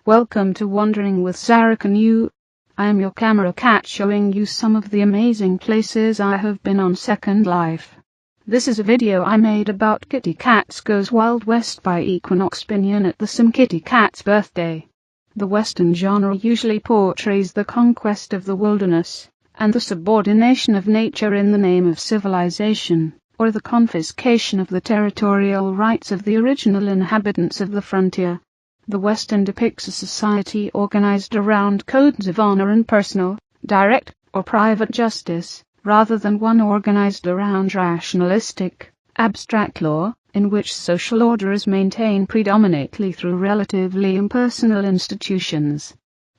Welcome to Wandering with Zarrakan. I am your camera cat showing you some of the amazing places I have been on Second Life. This is a video I made about KittyCatS Goes Wild West by Equinox Pinion at the Sim KittyCat's birthday. The Western genre usually portrays the conquest of the wilderness, and the subordination of nature in the name of civilization, or the confiscation of the territorial rights of the original inhabitants of the frontier. The Western depicts a society organized around codes of honor and personal, direct, or private justice, rather than one organized around rationalistic, abstract law, in which social order is maintained predominantly through relatively impersonal institutions.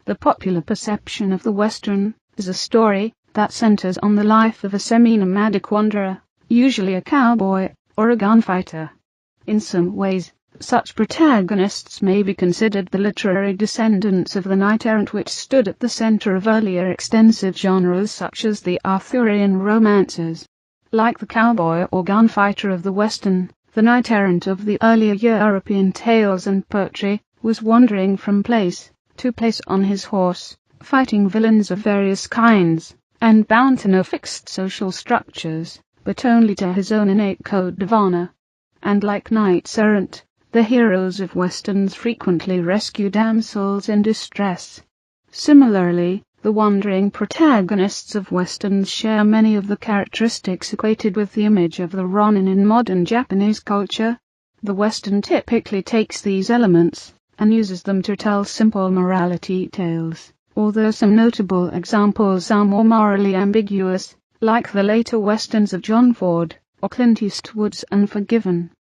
The popular perception of the Western is a story that centers on the life of a semi-nomadic wanderer, usually a cowboy or a gunfighter. In some ways, such protagonists may be considered the literary descendants of the knight-errant, which stood at the center of earlier extensive genres such as the Arthurian romances. Like the cowboy or gunfighter of the Western, the knight-errant of the earlier European tales and poetry was wandering from place to place on his horse, fighting villains of various kinds, and bound to no fixed social structures, but only to his own innate code of honor. And like knights-errant, the heroes of Westerns frequently rescue damsels in distress. Similarly, the wandering protagonists of Westerns share many of the characteristics equated with the image of the Ronin in modern Japanese culture. The Western typically takes these elements and uses them to tell simple morality tales, although some notable examples are more morally ambiguous, like the later Westerns of John Ford or Clint Eastwood's Unforgiven.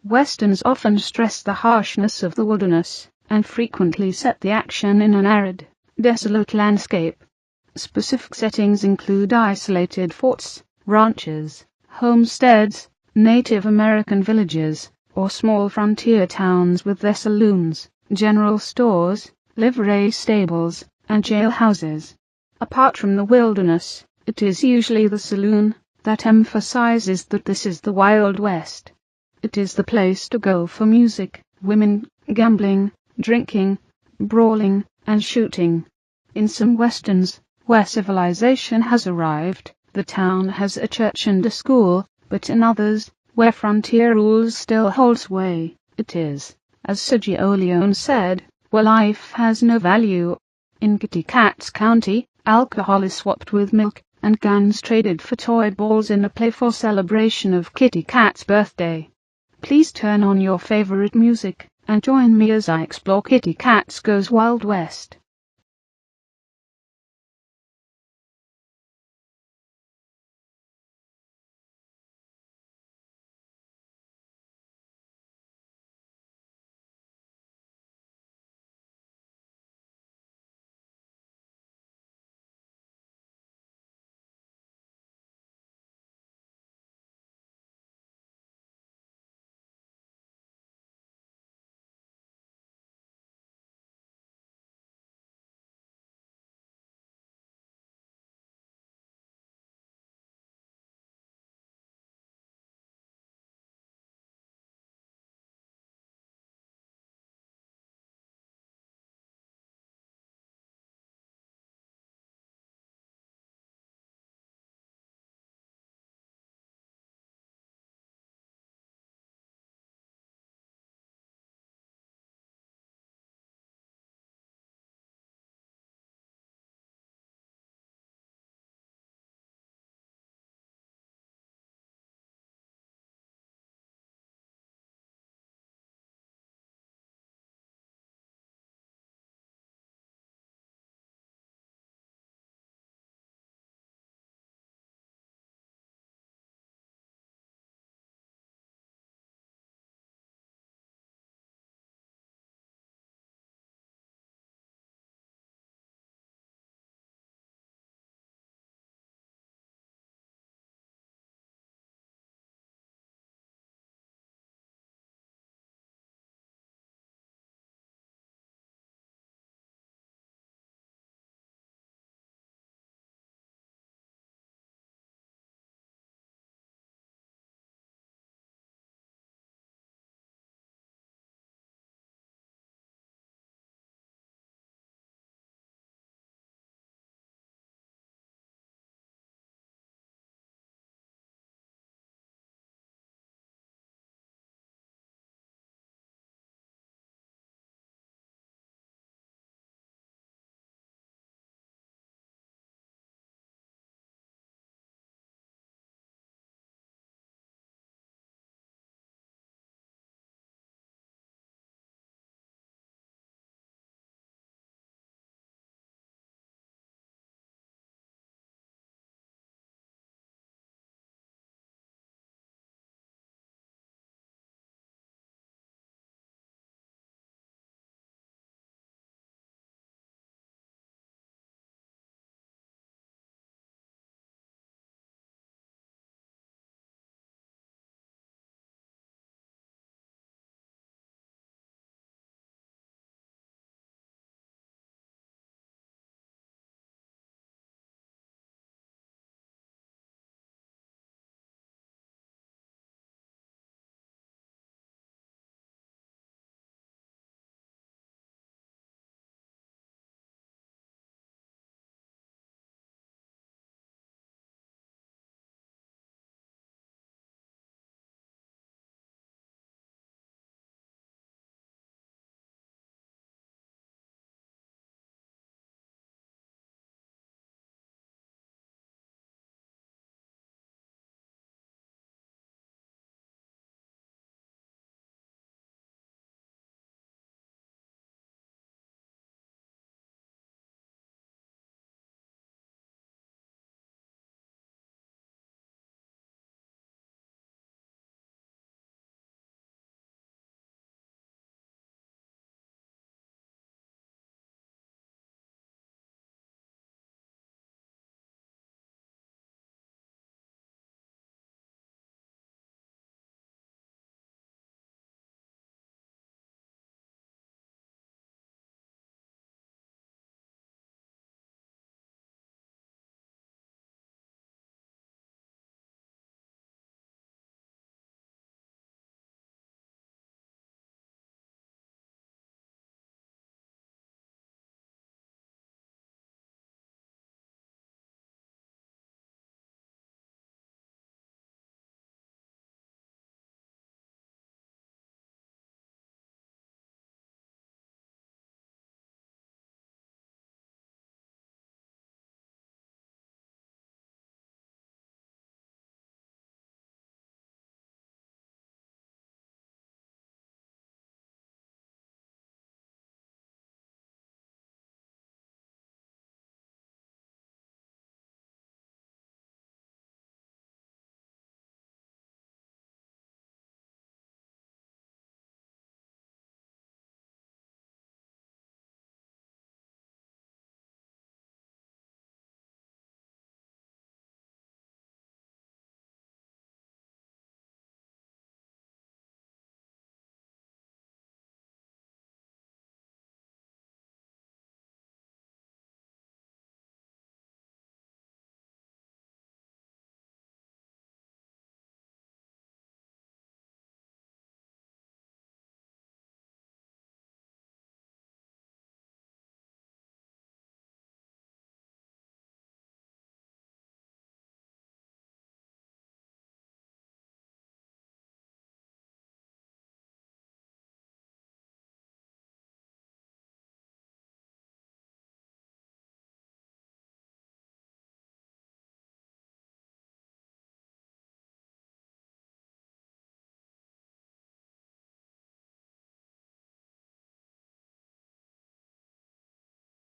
Westerns often stress the harshness of the wilderness, and frequently set the action in an arid, desolate landscape. Specific settings include isolated forts, ranches, homesteads, Native American villages, or small frontier towns with their saloons, general stores, livery stables, and jailhouses. Apart from the wilderness, it is usually the saloon that emphasizes that this is the Wild West. It is the place to go for music, women, gambling, drinking, brawling, and shooting. In some Westerns, where civilization has arrived, the town has a church and a school, but in others, where frontier rules still hold sway, it is, as Sergio Leone said, where life has no value. In KittyCatS County, alcohol is swapped with milk, and guns traded for toy balls in a playful celebration of KittyCat's birthday. Please turn on your favorite music and join me as I explore KittyCatS Goes Wild West.